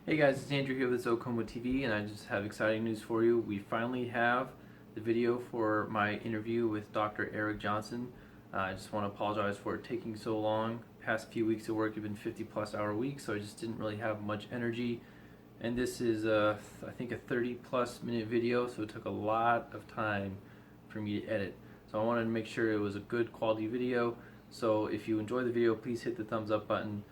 Hey guys, it's Andrew here with Zocomo TV, and I just have exciting news for you. We finally have the video for my interview with Dr. Erik Johnson. I just want to apologize for it taking so long. Past few weeks of work have been 50+ hour weeks, so I just didn't really have much energy. And this is, I think, a 30+ minute video, so it took a lot of time for me to edit. So I wanted to make sure it was a good quality video. So if you enjoy the video, please hit the thumbs up button.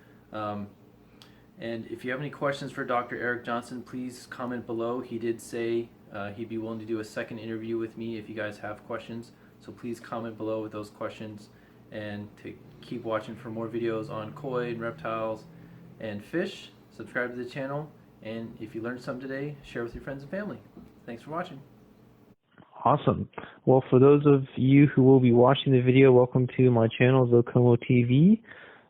And if you have any questions for Dr. Erik Johnson, please comment below. He did say he'd be willing to do a second interview with me if you guys have questions. So please comment below with those questions, and to keep watching for more videos on koi and reptiles and fish. Subscribe to the channel, and if you learned something today, share with your friends and family. Thanks for watching. Awesome. Well, for those of you who will be watching the video, welcome to my channel, Zocomo TV.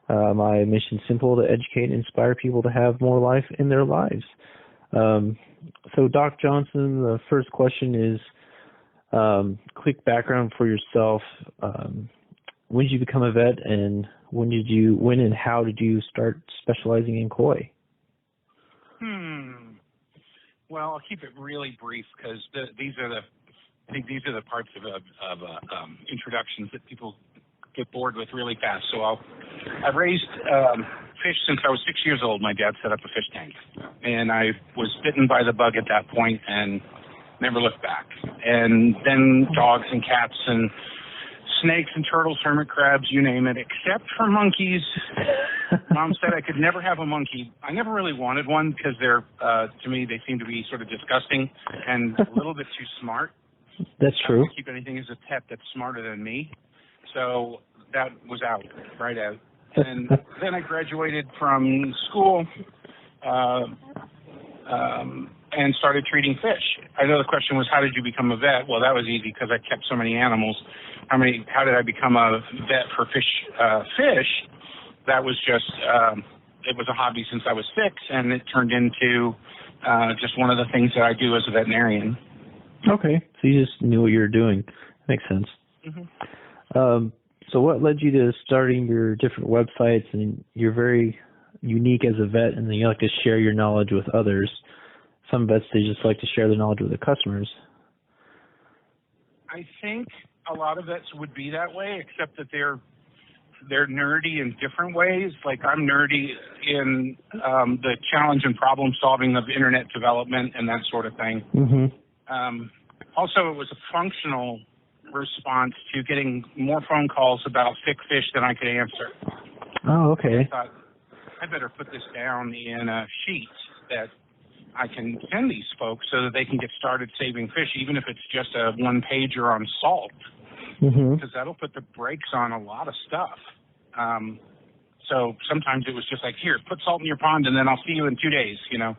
My mission is simple: to educate and inspire people to have more life in their lives. So, Doc Johnson, the first question is, quick background for yourself. When did you become a vet, and when and how did you start specializing in koi? Well, I'll keep it really brief because these are the parts of introductions that people get bored with really fast. So I've raised fish since I was 6 years old. My dad set up a fish tank, and I was bitten by the bug at that point and never looked back. And then dogs and cats and snakes and turtles, hermit crabs, you name it, except for monkeys. Mom said I could never have a monkey. I never really wanted one because they're, to me, they seem to be sort of disgusting and a little bit too smart. That's true. I don't keep anything as a pet that's smarter than me. So that was out, right out. And then I graduated from school and started treating fish. I know the question was, how did you become a vet? Well, that was easy because I kept so many animals. How did I become a vet for fish? That was just, it was a hobby since I was 6, and it turned into just one of the things that I do as a veterinarian. Okay, so you just knew what you were doing. Makes sense. Mm-hmm. So what led you to starting your different websites? And you're very unique as a vet, and then you like to share your knowledge with others. Some vets, they just like to share their knowledge with the customers. I think a lot of vets would be that way, except that they're nerdy in different ways. Like, I'm nerdy in the challenge and problem solving of internet development and that sort of thing. Mm-hmm. Also, it was a functional response to getting more phone calls about sick fish than I could answer. Oh, okay. I thought, I better put this down in a sheet that I can send these folks so that they can get started saving fish, even if it's just a one-pager on salt, because that'll put the brakes on a lot of stuff. So sometimes it was just like, here, put salt in your pond, and then I'll see you in 2 days, you know.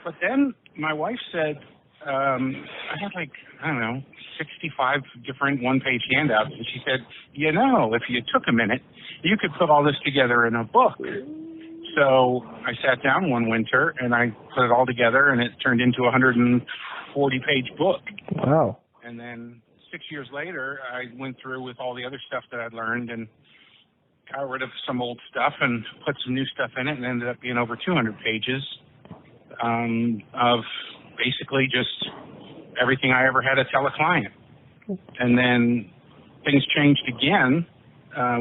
But then my wife said, I had like, I don't know, 65 different one-page handouts, and she said, you know, if you took a minute, you could put all this together in a book. So I sat down one winter, and I put it all together, and it turned into a 140-page book. Wow. And then 6 years later, I went through with all the other stuff that I'd learned and got rid of some old stuff and put some new stuff in it, and ended up being over 200 pages of basically just everything I ever had to tell a client. And then things changed again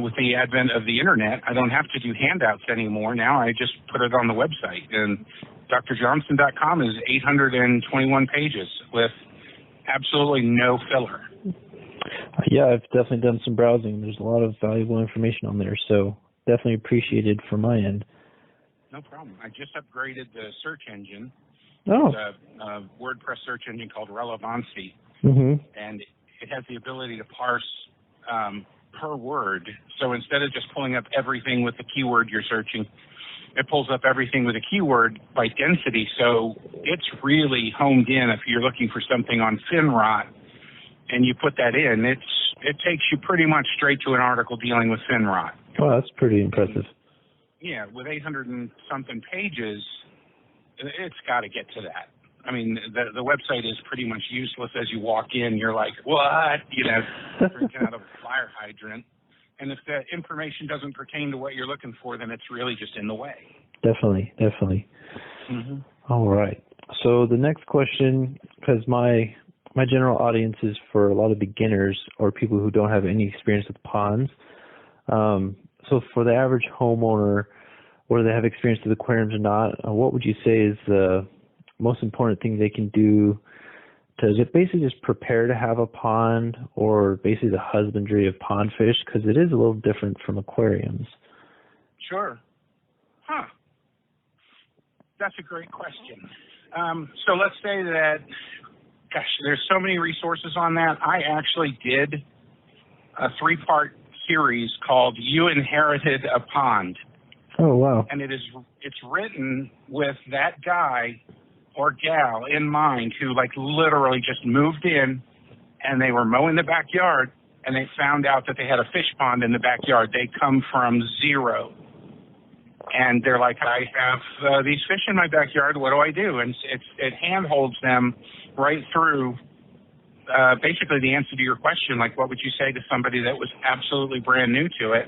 with the advent of the internet. I don't have to do handouts anymore. Now I just put it on the website. And drjohnson.com is 821 pages with absolutely no filler. Yeah, I've definitely done some browsing. There's a lot of valuable information on there, so definitely appreciated from my end. No problem. I just upgraded the search engine. Oh. It's a WordPress search engine called Relevancy, and it has the ability to parse per word. So instead of just pulling up everything with the keyword you're searching, it pulls up everything with a keyword by density. So it's really homed in. If you're looking for something on fin rot and you put that in, it takes you pretty much straight to an article dealing with fin rot. Oh, that's pretty impressive. Yeah, with 800 and something pages, it's got to get to that. I mean, the website is pretty much useless as you walk in. You're like, what? You know, drinking out of a fire hydrant. And if the information doesn't pertain to what you're looking for, then it's really just in the way. Definitely, definitely. Mm-hmm. All right. So the next question, because my general audience is for a lot of beginners or people who don't have any experience with ponds. So for the average homeowner, whether they have experience with aquariums or not, what would you say is the most important thing they can do to basically just prepare to have a pond, or basically the husbandry of pond fish, because it is a little different from aquariums? Sure. Huh. That's a great question. So let's say that, gosh, there's so many resources on that. I actually did a 3-part series called You Inherited a Pond. Oh, wow. And it's written with that guy or gal in mind who like literally just moved in and they were mowing the backyard and they found out that they had a fish pond in the backyard. They come from zero. And they're like, I have these fish in my backyard. What do I do? And it handholds them right through basically the answer to your question, like what would you say to somebody that was absolutely brand new to it?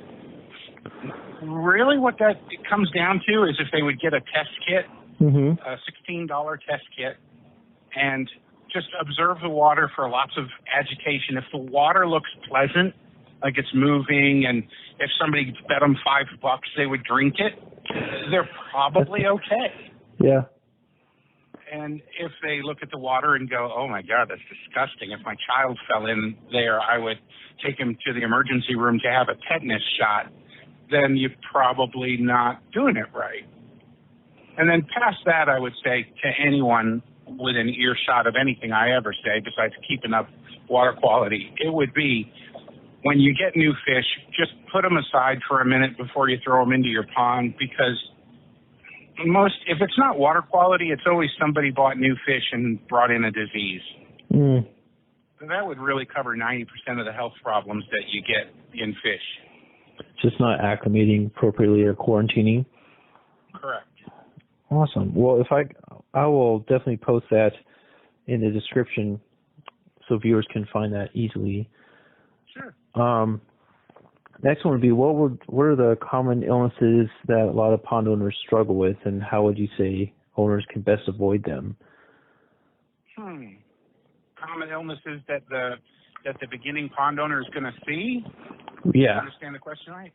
Really what that comes down to is if they would get a test kit, a $16 test kit, and just observe the water for lots of agitation. If the water looks pleasant, like it's moving, and if somebody bet them $5 they would drink it, they're probably okay. Yeah. And if they look at the water and go, oh my God, that's disgusting. If my child fell in there, I would take him to the emergency room to have a tetanus shot. Then you're probably not doing it right. And then past that, I would say to anyone within earshot of anything I ever say, besides keeping up water quality, it would be when you get new fish, just put them aside for a minute before you throw them into your pond, because if it's not water quality, it's always somebody bought new fish and brought in a disease. So that would really cover 90% of the health problems that you get in fish. Just not acclimating appropriately or quarantining. Correct. Awesome. Well, I will definitely post that in the description so viewers can find that easily. Sure. Next one would be, what are the common illnesses that a lot of pond owners struggle with, and how would you say owners can best avoid them? Common illnesses that the beginning pond owner is going to see? Yeah. I understand the question right?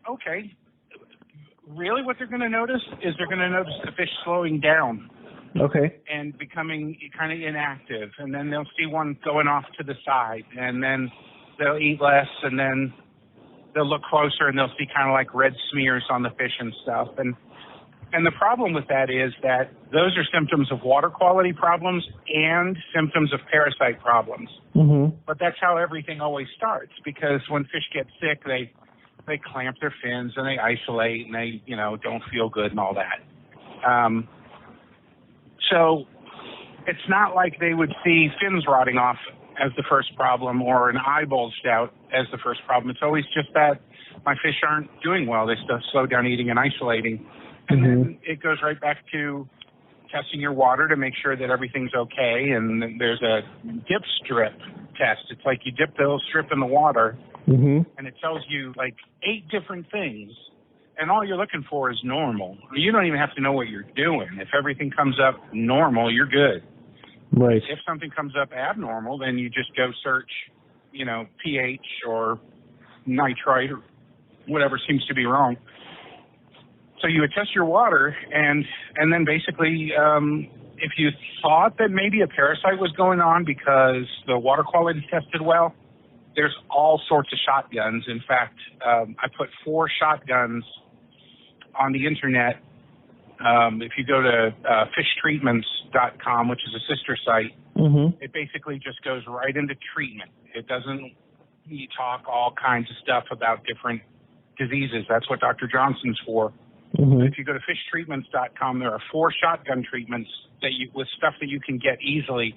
Okay. Really what they're going to notice is they're going to notice the fish slowing down. Okay. And becoming kind of inactive. And then they'll see one going off to the side. And then they'll eat less. And then they'll look closer and they'll see kind of like red smears on the fish and stuff. And the problem with that is that those are symptoms of water quality problems and symptoms of parasite problems. But that's how everything always starts, because when fish get sick, they clamp their fins and they isolate and they, don't feel good and all that. So it's not like they would see fins rotting off as the first problem or an eye bulged out as the first problem. It's always just that my fish aren't doing well. They still slow down eating and isolating. And then it goes right back to testing your water to make sure that everything's okay. And then there's a dip strip test. It's like you dip the little strip in the water, and it tells you like 8 different things. And all you're looking for is normal. You don't even have to know what you're doing. If everything comes up normal, you're good. Right. If something comes up abnormal, then you just go search, pH or nitrite or whatever seems to be wrong. So you would test your water, and then basically, if you thought that maybe a parasite was going on because the water quality tested well, there's all sorts of shotguns. In fact, I put 4 shotguns on the internet. If you go to fishtreatments.com, which is a sister site, it basically just goes right into treatment. It doesn't talk all kinds of stuff about different diseases. That's what Dr. Johnson's for. If you go to fishtreatments.com, there are 4 shotgun treatments with stuff that you can get easily,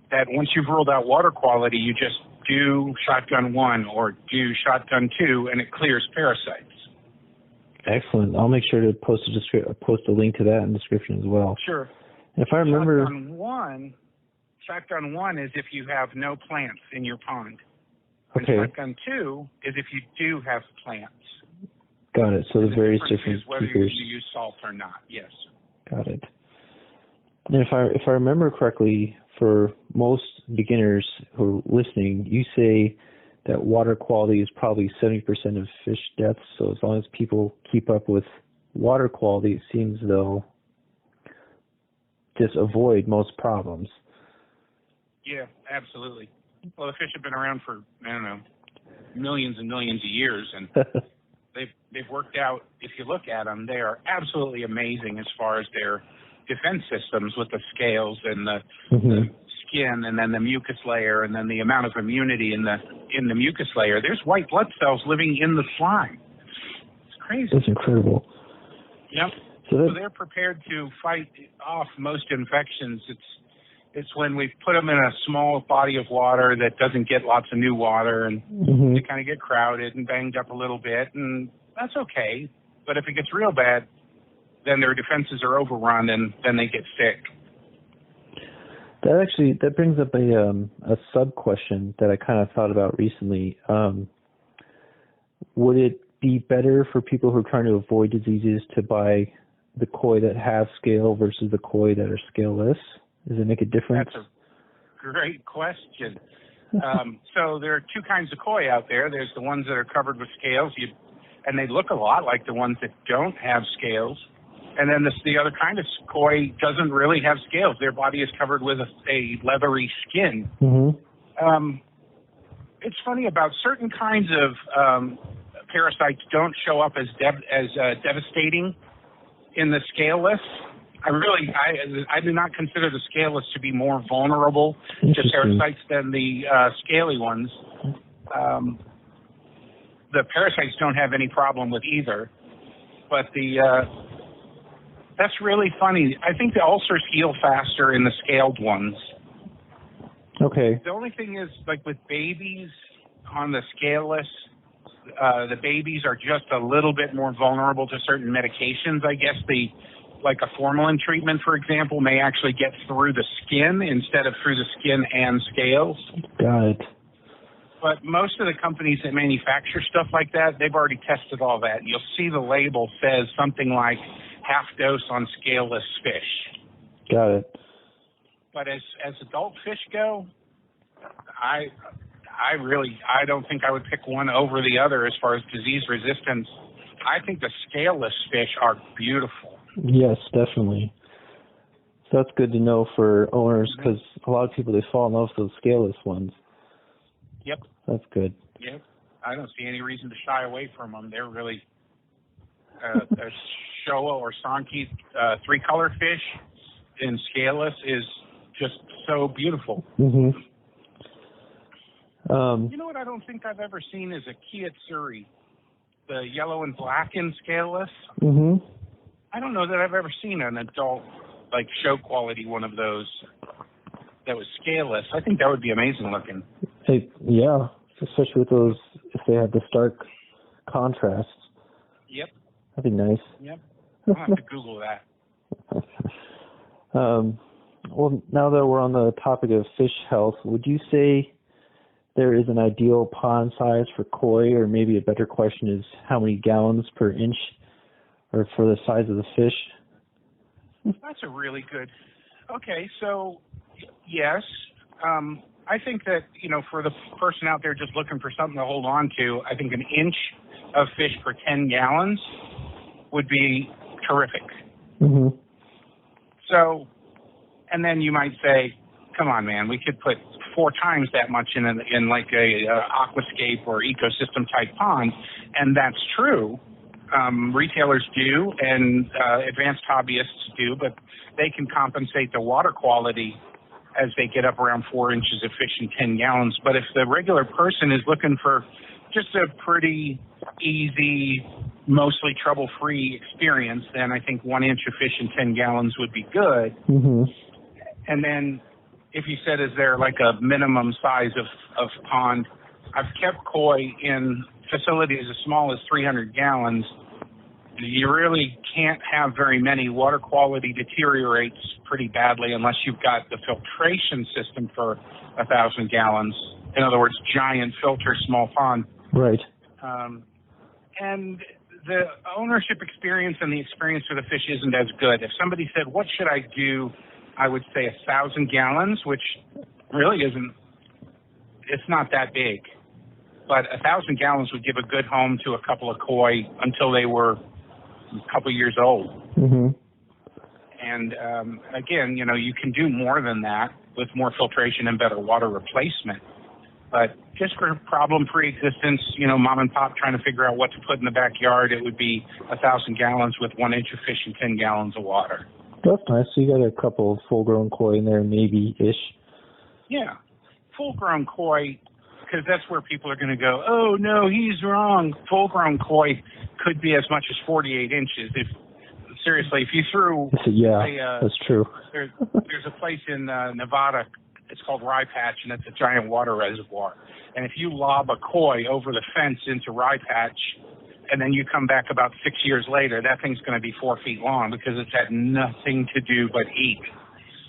that once you've ruled out water quality, you just do shotgun 1 or do shotgun 2, and it clears parasites. Excellent. I'll make sure to post a link to that in the description as well. Sure. If I remember, shotgun one is if you have no plants in your pond. Okay. And shotgun 2 is if you do have plants. Got it. So the various different whether keepers. you use salt or not. Yes. Got it. And if I remember correctly, for most beginners who are listening, you say that water quality is probably 70% of fish deaths. So as long as people keep up with water quality, it seems they'll just avoid most problems. Yeah, absolutely. Well, the fish have been around for, I don't know, millions and millions of years, and they've worked out. If you look at them, they are absolutely amazing as far as their defense systems with the scales and the skin, and then the mucus layer, and then the amount of immunity in the mucus layer. There's white blood cells living in the slime. It's crazy. That's incredible. Yep. So they're prepared to fight off most infections. It's when we put them in a small body of water that doesn't get lots of new water, and they kind of get crowded and banged up a little bit, and that's okay. But if it gets real bad, then their defenses are overrun, and then they get sick. That brings up a sub question that I kind of thought about recently. Would it be better for people who are trying to avoid diseases to buy the koi that have scale versus the koi that are scaleless? Does it make a difference? That's a great question. So there are two kinds of koi out there. There's the ones that are covered with scales, and they look a lot like the ones that don't have scales. And then the other kind of koi doesn't really have scales. Their body is covered with a leathery skin. It's funny, about certain kinds of parasites don't show up as devastating in the scaleless. I do not consider the scaleless to be more vulnerable to parasites than the scaly ones. The parasites don't have any problem with either, but that's really funny. I think the ulcers heal faster in the scaled ones. Okay. The only thing is, like with babies on the scaleless, the babies are just a little bit more vulnerable to certain medications. I guess like a formalin treatment, for example, may actually get through the skin instead of through the skin and scales. Got it. But most of the companies that manufacture stuff like that, they've already tested all that. You'll see the label says something like half dose on scaleless fish. Got it. But as adult fish go, I don't think I would pick one over the other as far as disease resistance. I think the scaleless fish are beautiful. Yes, definitely. So that's good to know for owners, because a lot of people, they fall in love with those scaleless ones. Yep. That's good. Yep. I don't see any reason to shy away from them. They're really a Showa or Sanki 3-color fish in scaleless is just so beautiful. You know what I don't think I've ever seen is a Kiyetsuri, the yellow and black in scaleless. I don't know that I've ever seen an adult, like, show quality one of those that was scaleless. I think that would be amazing looking. Yeah, especially with those, if they have the stark contrasts. Yep. That'd be nice. Yep. I'll have to Google that. Well, now that we're on the topic of fish health, would you say there is an ideal pond size for koi, or maybe a better question is how many gallons per inch, or for the size of the fish? That's a really good. Okay, so yes, I think that, for the person out there just looking for something to hold on to, I think an inch of fish per 10 gallons would be terrific. So, and then you might say, come on, man, we could put 4 times that much in like a aquascape or ecosystem type pond, and that's true. Retailers do, and advanced hobbyists do, but they can compensate the water quality as they get up around 4 inches of fish in 10 gallons. But if the regular person is looking for just a pretty easy, mostly trouble-free experience, then I think 1 inch of fish in 10 gallons would be good. And then if you said, is there like a minimum size of pond, I've kept koi in facilities as small as 300 gallons. You really can't have very many. Water quality deteriorates pretty badly unless you've got the filtration system for 1,000 gallons. In other words, giant filter, small pond. Right. And the ownership experience and the experience for the fish isn't as good. If somebody said, what should I do? I would say 1,000 gallons, which really isn't, it's not that big. But 1,000 gallons would give a good home to a couple of koi until they were a couple years old. Mm-hmm. And again, you know, you can do more than that with more filtration and better water replacement. But just for problem-free existence, you know, mom and pop trying to figure out what to put in the backyard, it would be 1,000 gallons with 1 inch of fish and 10 gallons of water. That's nice. So you got a couple of full-grown koi in there, maybe-ish. Yeah, full-grown koi, because that's where people are going to go, oh, no, he's wrong. Full-grown koi could be as much as 48 inches. Seriously, if you threw... Yeah, that's true. There's a place in Nevada, it's called Rye Patch, and it's a giant water reservoir. And if you lob a koi over the fence into Rye Patch, and then you come back about 6 years later, that thing's going to be 4 feet long because it's had nothing to do but eat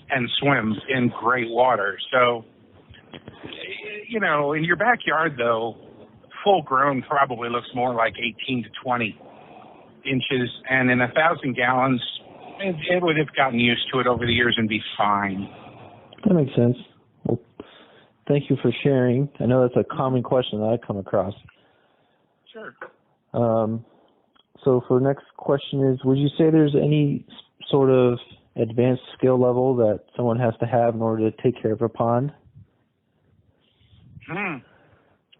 and swim in great water. So, you know, in your backyard, though, full-grown probably looks more like 18 to 20 inches, and in 1,000 gallons, it would have gotten used to it over the years and be fine. That makes sense. Well, thank you for sharing. I know that's a common question that I come across. Sure. So for the next question is, would you say there's any sort of advanced skill level that someone has to have in order to take care of a pond?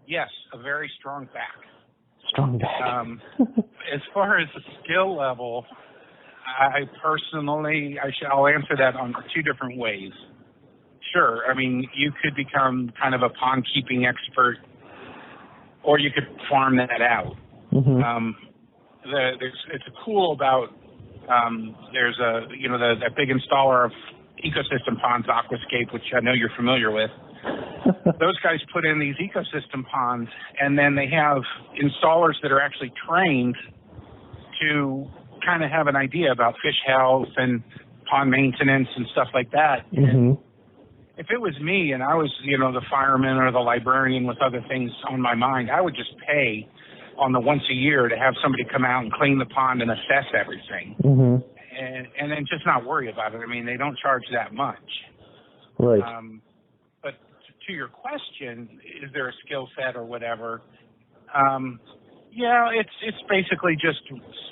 Yes, a very strong back. Strong back. As far as the skill level, I personally, I'll answer that on 2 different ways. Sure, I mean, you could become kind of a pond keeping expert, or you could farm that out. Mm-hmm. It's cool about there's that big installer of ecosystem ponds, Aquascape, which I know you're familiar with. Those guys put in these ecosystem ponds, and then they have installers that are actually trained to kind of have an idea about fish health and pond maintenance and stuff like that. Mm-hmm. If it was me and I was, you know, the fireman or the librarian with other things on my mind, I would just pay on the once a year to have somebody come out and clean the pond and assess everything. Mm-hmm. And then just not worry about it. I mean, they don't charge that much. Right. But to your question, is there a skill set or whatever? Yeah, it's basically just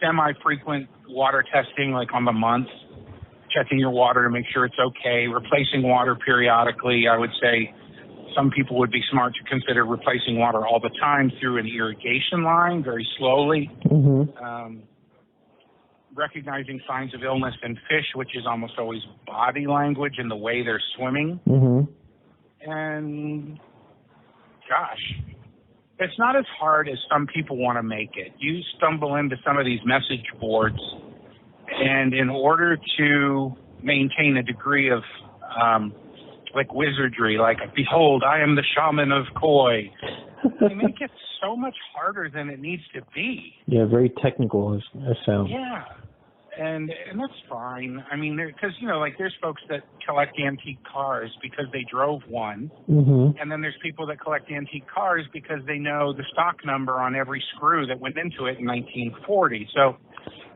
semi-frequent water testing, like on the month, checking your water to make sure it's okay, replacing water periodically. I would say some people would be smart to consider replacing water all the time through an irrigation line, very slowly. Mm-hmm. Recognizing signs of illness in fish, which is almost always body language and the way they're swimming. Mm-hmm. And, gosh, it's not as hard as some people want to make it. You stumble into some of these message boards, and in order to maintain a degree of, like wizardry, like, behold, I am the shaman of koi, they make it so much harder than it needs to be. Yeah, very technical, I found. Yeah. And that's fine. I mean, because, you know, like there's folks that collect antique cars because they drove one. Mm-hmm. And then there's people that collect antique cars because they know the stock number on every screw that went into it in 1940. So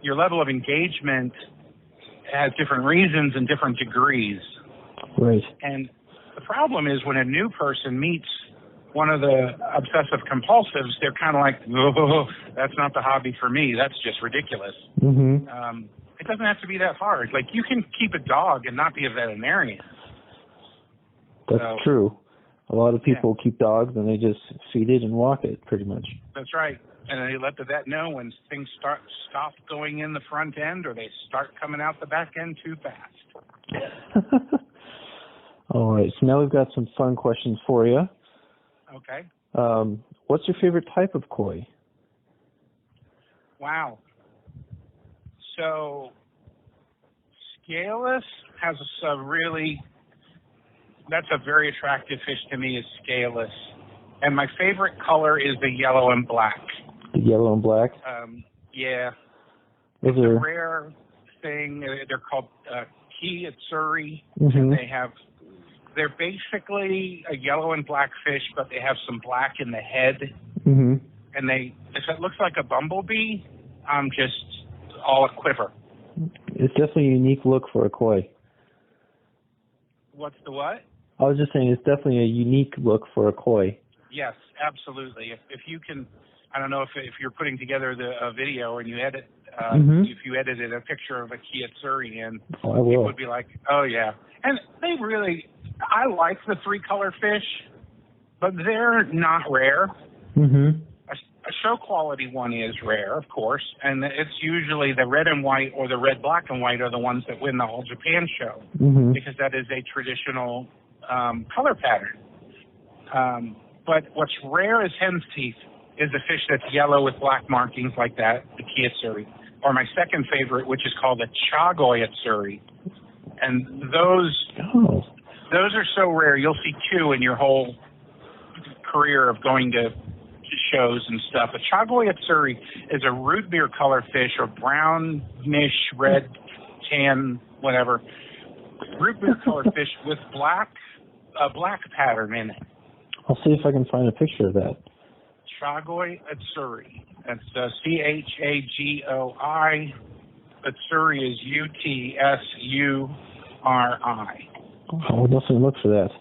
your level of engagement has different reasons and different degrees. Right. And the problem is when a new person meets one of the obsessive compulsives, they're kind of like, oh, that's not the hobby for me. That's just ridiculous. Mm-hmm. It doesn't have to be that hard. Like, you can keep a dog and not be a veterinarian. That's true. A lot of people keep dogs and they just feed it and walk it, pretty much. That's right. And they let the vet know when things stop going in the front end or they start coming out the back end too fast. All right. So now we've got some fun questions for you. Okay. What's your favorite type of koi? Wow. So, scaleless has that's a very attractive fish to me, is scaleless. And my favorite color is the yellow and black. The yellow and black? Yeah. It's a rare thing. They're called Kitsuri. Mm-hmm. And they're basically a yellow and black fish, but they have some black in the head. Mm-hmm. And it looks like a bumblebee, I'm just all a quiver. It's definitely a unique look for a koi. What's the what? I was just saying it's definitely a unique look for a koi. Yes, absolutely. If you can, I don't know if you're putting together a video and you edit, if you edited a picture of a Kiyetsuri in, you would be like, oh yeah. And they really, I like the 3-color fish, but they're not rare. A show quality one is rare, of course, and it's usually the red and white or the red, black, and white are the ones that win the All Japan show, because that is a traditional color pattern. But what's rare as hen's teeth is a fish that's yellow with black markings like that, the Kiyetsuri, or my second favorite, which is called the Chagoyetsuri. And those are so rare. You'll see 2 in your whole career of going to shows and stuff. A Chagoyetsuri is a root beer color fish, or brownish, red, tan, whatever. Root beer color fish with a black pattern in it. I'll see if I can find a picture of that. Chagoyetsuri. That's Chagoi. Atsuri is Utsuri. I'll definitely look for that.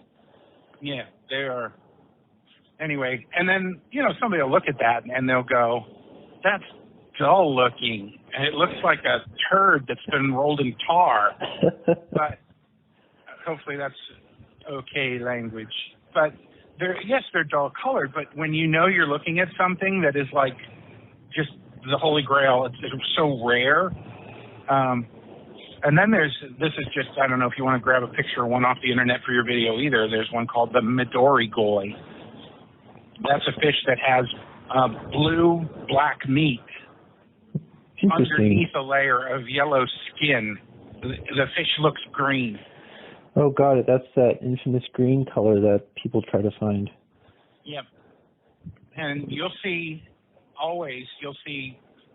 Yeah, they are. Anyway, and then, somebody will look at that and they'll go, that's dull looking. And it looks like a turd that's been rolled in tar. But hopefully that's okay language. But they're dull colored, but when you're looking at something that is like just the holy grail, it's so rare. And then this is just, I don't know if you want to grab a picture of one off the internet for your video either. There's one called the Midori Goi. That's a fish that has blue-black meat underneath a layer of yellow skin. The fish looks green. Oh, got it. That's that infamous green color that people try to find. Yep. And you'll see,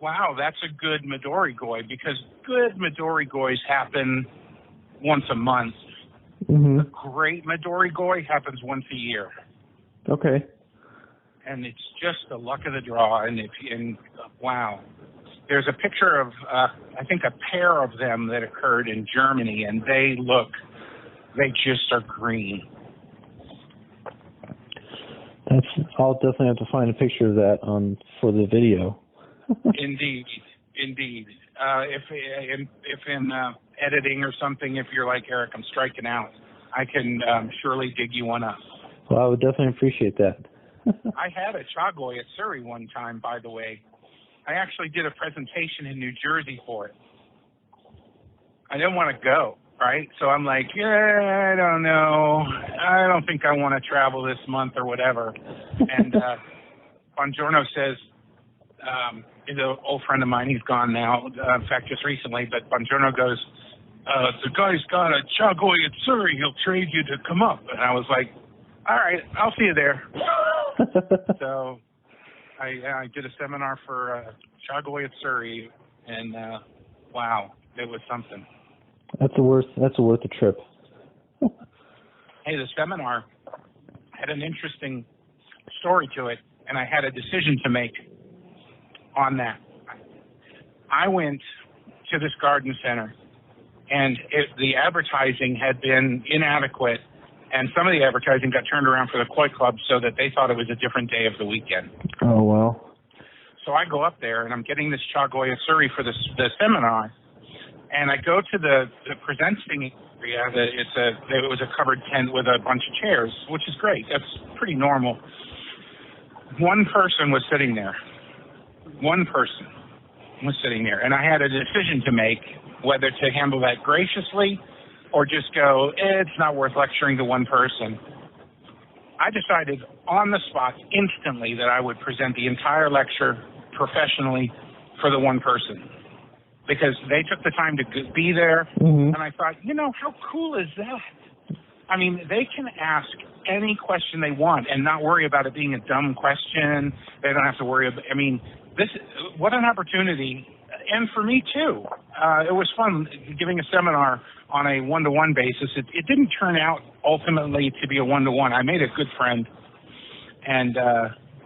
wow, that's a good Midori Goi, because good Midori Gois happen once a month. A great Midori Goi happens once a year. Okay. And it's just the luck of the draw. And wow. There's a picture of, I think, a pair of them that occurred in Germany, and they just are green. I'll definitely have to find a picture of that for the video. Indeed. If in editing or something, if you're like, Eric, I'm striking out, I can surely dig you one up. Well, I would definitely appreciate that. I had a Chagoyetsuri one time, by the way. I actually did a presentation in New Jersey for it. I didn't want to go, right? So I'm like, I don't know. I don't think I want to travel this month or whatever. And Bongiorno says, he's an old friend of mine. He's gone now, in fact, just recently. But Bongiorno goes, the guy's got a Chagoyetsuri. He'll trade you to come up. And I was like, all right, I'll see you there. So I did a seminar for Chagoyetsuri, and wow, it was something. That's worth the trip. Hey, the seminar had an interesting story to it, and I had a decision to make on that. I went to this garden center, and the advertising had been inadequate, and some of the advertising got turned around for the koi club so that they thought it was a different day of the weekend. Oh, wow. So I go up there, and I'm getting this Chagoyetsuri for the seminar, and I go to the presenting area. It was a covered tent with a bunch of chairs, which is great. That's pretty normal. One person was sitting there. And I had a decision to make, whether to handle that graciously or just go, it's not worth lecturing to one person. I decided on the spot instantly that I would present the entire lecture professionally for the one person, because they took the time to be there. And I thought, how cool is that? I mean, they can ask any question they want and not worry about it being a dumb question. They don't have to worry about, what an opportunity. And for me too. It was fun giving a seminar on a one-to-one basis. It didn't turn out ultimately to be a one-to-one. I made a good friend, and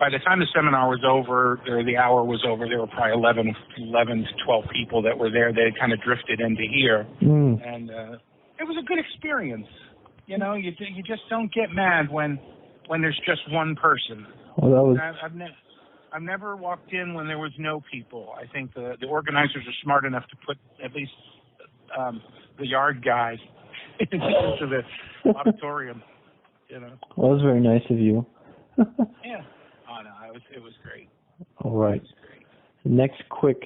by the time the seminar was over, or the hour was over, there were probably 11 to 12 people that were there. They kind of drifted into here, and it was a good experience. You know, you just don't get mad when there's just one person. Well, that was... I've never walked in when there was no people. I think the organizers are smart enough to put at least the yard guy into the auditorium. You know. Well, that was very nice of you. Yeah. Oh no, it was great. All right. Next quick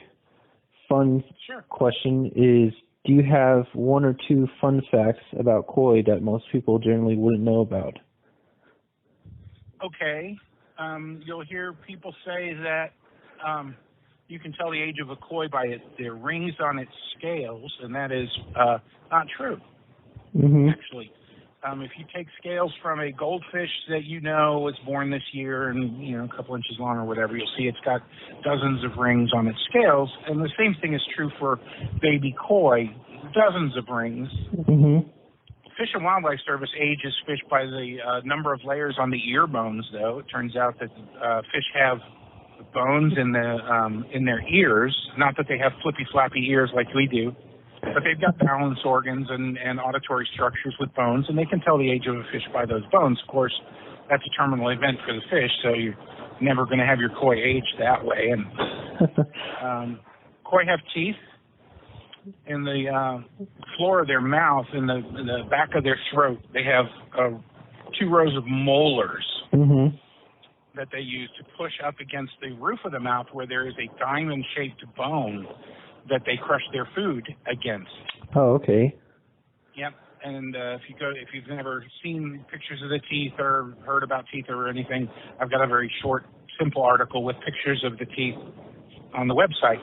fun question is, do you have one or two fun facts about koi that most people generally wouldn't know about? Okay. You'll hear people say that you can tell the age of a koi by the rings on its scales, and that is not true, actually. If you take scales from a goldfish that you know was born this year and, you know, a couple inches long or whatever, you'll see it's got dozens of rings on its scales, and the same thing is true for baby koi, dozens of rings. Fish and Wildlife Service ages fish by the number of layers on the ear bones, though. It turns out that fish have bones in their ears, not that they have flippy, flappy ears like we do, but they've got balance organs and auditory structures with bones, and they can tell the age of a fish by those bones. Of course, that's a terminal event for the fish, so you're never going to have your koi age that way. And koi have teeth in the floor of their mouth, in the back of their throat. They have 2 rows of molars that they use to push up against the roof of the mouth, where there is a diamond-shaped bone that they crush their food against. Oh, okay. Yep. And if you've never seen pictures of the teeth or heard about teeth or anything, I've got a very short, simple article with pictures of the teeth on the website.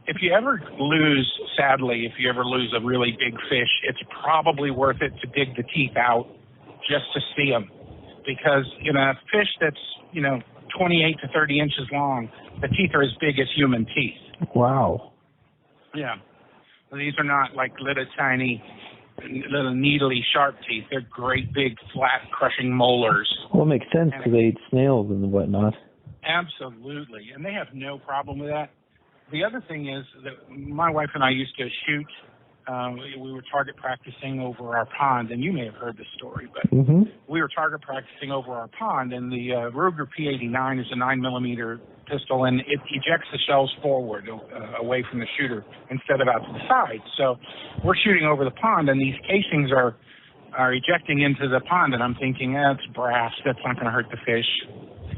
If you ever lose a really big fish, it's probably worth it to dig the teeth out just to see them. Because, you know, a fish that's, 28 to 30 inches long, the teeth are as big as human teeth. Wow. Yeah. These are not like little tiny, little needly sharp teeth. They're great, big, flat, crushing molars. Well, it makes sense because they eat snails and whatnot. Absolutely. And they have no problem with that. The other thing is that my wife and I used to shoot. We were target practicing over our pond, and you may have heard this story, but we were target practicing over our pond, and the Ruger P89 is a 9mm pistol, and it ejects the shells forward away from the shooter instead of out to the side. So we're shooting over the pond, and these casings are ejecting into the pond, and I'm thinking, that's brass. That's not going to hurt the fish,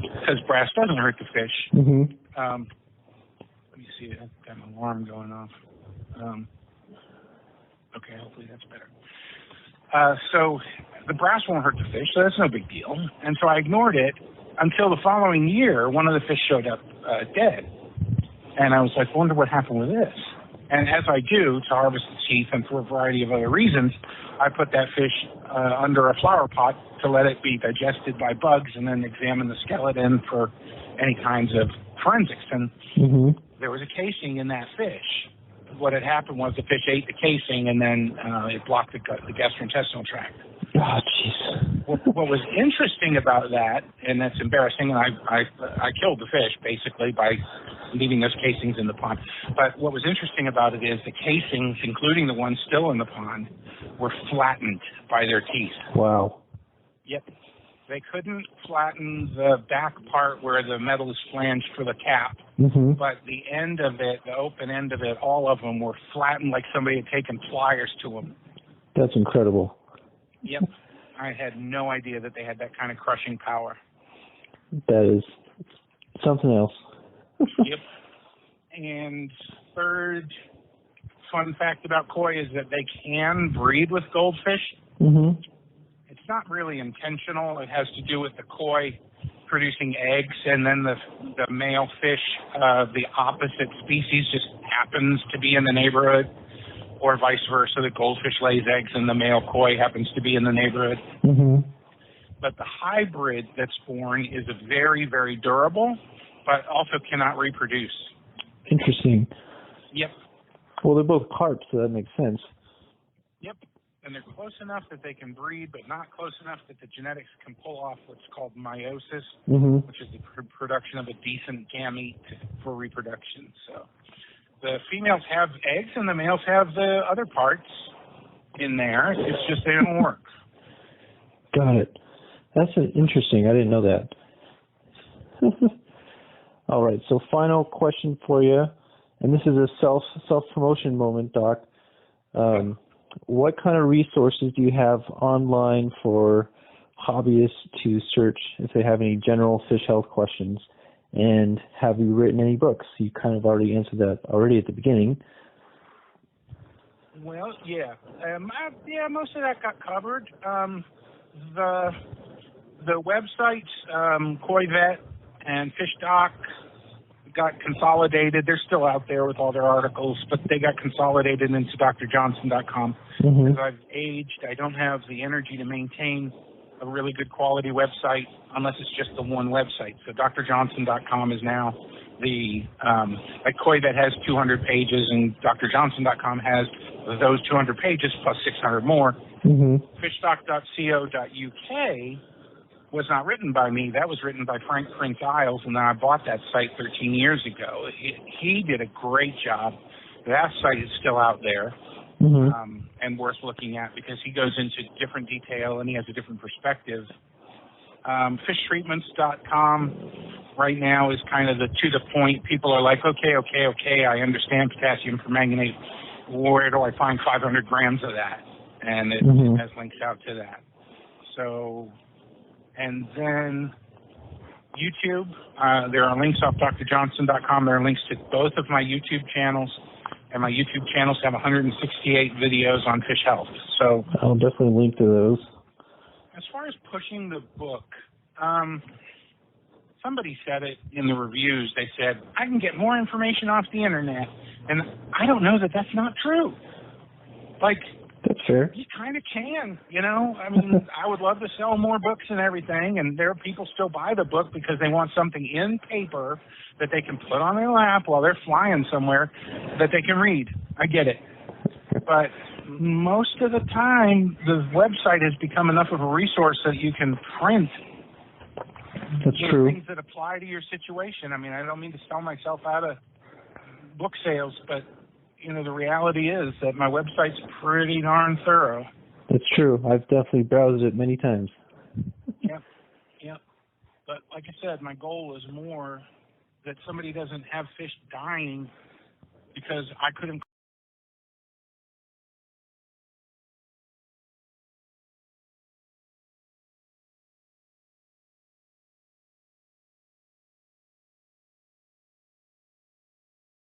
because brass doesn't hurt the fish. Let me see. I've got an alarm going off. Okay, hopefully that's better. So the brass won't hurt the fish, so that's no big deal. And so I ignored it until the following year, one of the fish showed up dead. And I was like, wonder what happened with this. And as I do, to harvest the teeth and for a variety of other reasons, I put that fish under a flower pot to let it be digested by bugs and then examine the skeleton for any kinds of forensics. And there was a casing in that fish. What had happened was the fish ate the casing, and then it blocked the gastrointestinal tract. Oh, jeez. What was interesting about that, and that's embarrassing, and I killed the fish, basically, by leaving those casings in the pond. But what was interesting about it is the casings, including the ones still in the pond, were flattened by their teeth. Wow. Yep. They couldn't flatten the back part where the metal is flanged for the cap, but the end of it, the open end of it, all of them were flattened like somebody had taken pliers to them. That's incredible. Yep. I had no idea that they had that kind of crushing power. That is something else. Yep. And third fun fact about koi is that they can breed with goldfish. It's not really intentional. It has to do with the koi producing eggs, and then the male fish, the opposite species, just happens to be in the neighborhood, or vice versa. The goldfish lays eggs, and the male koi happens to be in the neighborhood. But the hybrid that's born is very, very durable, but also cannot reproduce. Interesting. Yep. Well, they're both carp, so that makes sense. Yep. And they're close enough that they can breed, but not close enough that the genetics can pull off what's called meiosis, which is the production of a decent gamete for reproduction. So the females have eggs and the males have the other parts in there. It's just they don't work. Got it. That's interesting. I didn't know that. All right. So final question for you, and this is a self-promotion moment, Doc. What kind of resources do you have online for hobbyists to search if they have any general fish health questions? And have you written any books? You kind of already answered that already at the beginning. Well, yeah. Most of that got covered. The websites, Koi Vet and Fish Doc, got consolidated. They're still out there with all their articles, but they got consolidated into drjohnson.com. As I've aged, I don't have the energy to maintain a really good quality website unless it's just the one website. So drjohnson.com is now like Koi Vet has 200 pages, and drjohnson.com has those 200 pages plus 600 more. Fishdoc.co.uk was not written by me. That was written by Frank Prince Isles, and then I bought that site 13 years ago. He did a great job. That site is still out there and worth looking at because he goes into different detail and he has a different perspective. Fishtreatments.com right now is kind of to the point. People are like, okay, I understand potassium permanganate. Where do I find 500 grams of that? And it has links out to that. So, and then YouTube, there are links off drjohnson.com. There are links to both of my YouTube channels, and my YouTube channels have 168 videos on fish health. So I'll definitely link to those. As far as pushing the book, somebody said it in the reviews. They said, I can get more information off the internet. And I don't know that that's not true. Like, that's fair. You kind of can, you know? I mean, I would love to sell more books and everything, and there are people still buy the book because they want something in paper that they can put on their lap while they're flying somewhere that they can read. I get it. But most of the time, the website has become enough of a resource that you can print things that apply to your situation. I mean, I don't mean to sell myself out of book sales, but you know, the reality is that my website's pretty darn thorough. That's true. I've definitely browsed it many times. Yep. But like I said, my goal is more that somebody doesn't have fish dying because I couldn't